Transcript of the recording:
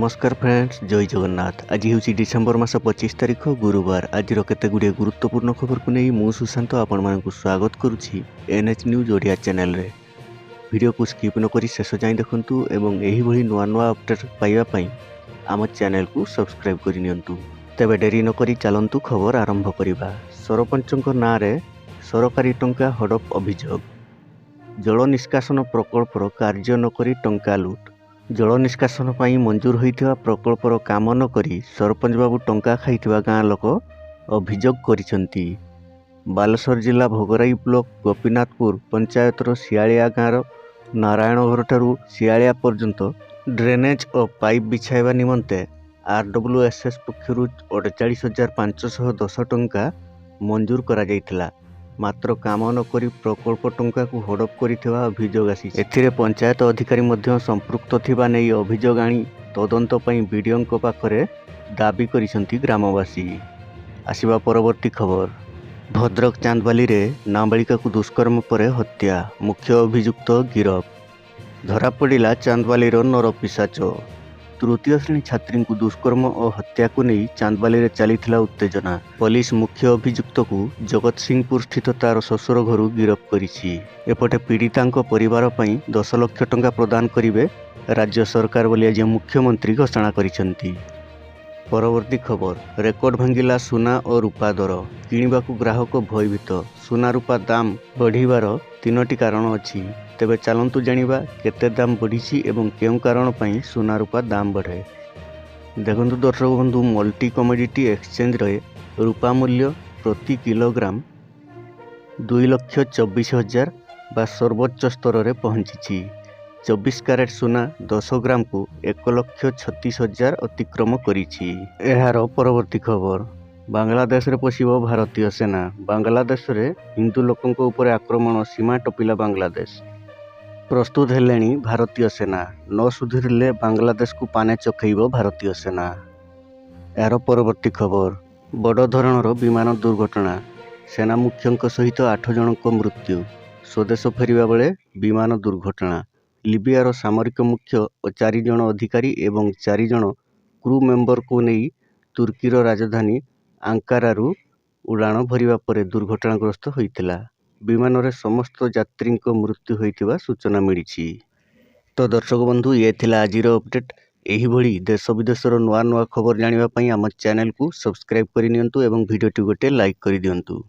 नमस्कार फ्रेंड्स, जय जगन्नाथ। आज हूँ डिसेम्बर मास 25 तारिख गुरुवार। आज केते गुड़िए गुरुत्वपूर्ण खबर को नहीं मु सुशांत आपण मानकु स्वागत करुछि एनएच न्यूज ओडिया चैनल रे। वीडियो को स्किप न करी शेष जाए देखंतु एवं एही भली नुआ नुआ अपडेट पाइबा पई आम चैनल को सब्सक्राइब करि नियंतु। तेबे डेरी न करी चलंतु खबर आरंभ करिबा। सरपंचक नाँ रे सरकारी टंका हड़प अभियोग। जल निष्कासन प्रकल्पर कार्य न करी टंका लुट। जल निष्कासन पाई मंजूर होइथिबा प्रकल्पर काम न करी सरपंच बाबू टंका खाइथिबा गाँ लोक अभियोग करिसंती। बालेश्वर जिला भोगराई ब्लॉक गोपीनाथपुर पंचायतर सियालिया गाँर नारायणघर ठारू सियालिया पर्यंत ड्रेनेज और पाइप बिछाइबा निमंते RWSS पक्षरु 48,510 टंका मंजूर करा जायतिला। मात्र काम न करी प्रकल्प टंका को हड़प करिथिबा अभियोग आसी। एथिरे पंचायत अधिकारी मध्य संपृक्त थिबा नै अभियोग आनी तदंत पई बीडीओ पाखरे दाबी करिसंती ग्रामवासी। आसिबा परवर्ती खबर। भद्रक चांदबाली रे नाबालिका को दुष्कर्म पर हत्या, मुख्य अभियुक्त गिरफ। धरा पड़ा चांदबाली नरपिशाच। तृतीय श्रेणी छात्री को दुष्कर्म और हत्या को नहीं चांदबाली चली उत्तेजना। पुलिस मुख्य अभियुक्त को जगत सिंहपुर स्थित तार ससुर घर गिरफ करिछि। एपटे पीड़िता परिवार पई 10 लाख टंका प्रदान करिवे राज्य सरकार बोली आज मुख्यमंत्री घोषणा करिसेंती। परवर्ती खबर। रेकर्ड भांगिला सुना और रूपा दर। किणवाकू ग्राहक भयभीत। सुना रूपा दाम बढ़िबार 3टी कारण अछि। तेबे चलंतु जानिबा केते दाम बढ़िछि एवं केउ कारण पई सुना रूपा दाम बढ़े। देखंतु दर्शक बंधु, मल्टी कमोडिटी एक्सचेंज रे रूपा मूल्य प्रति किलोग्राम 2,24,000 बा सर्वोच्च स्तर रे पहुंची। 24 कैरेट सुना 10 ग्राम को 1,36,000 अतिक्रम करिछि। एहार परवर्ती खबर। बांग्लादेश रे पशिब भारतीय सेना। बांग्लादेश रे हिंदू लोकंक ऊपर आक्रमण सीमा टपिला बांग्लादेश। प्रस्तुत हेलेनी भारतीय सेना। न सुधरिले बांग्लादेश को पाने चखैब भारतीय सेना। एहार परवर्ती खबर। बड़ धरणर विमान दुर्घटना। सेना मुख्यंक सहित 8 जनक मृत्यु। स्वदेश फेरिबा बेले विमान दुर्घटना। लिबियार सामरिक मुख्य और 4 जन अधिकारी एवं 4 जन क्रू मेंबर को नहीं तुर्कीर राजधानी आंकारारू उड़ाण भरिबा परे दुर्घटनाग्रस्त होइतिला। विमान रे समस्त यात्री मृत्यु होइतिबा सूचना मिली। तो दर्शक बंधु, ये थिला आजिर अपडेट। एही भली देश विदेशर नुआ नुआ खबर जानिबा पई आम चैनल को सब्सक्राइब करि नियंतु एवं वीडियो टी गोटे लाइक करि दियंतु।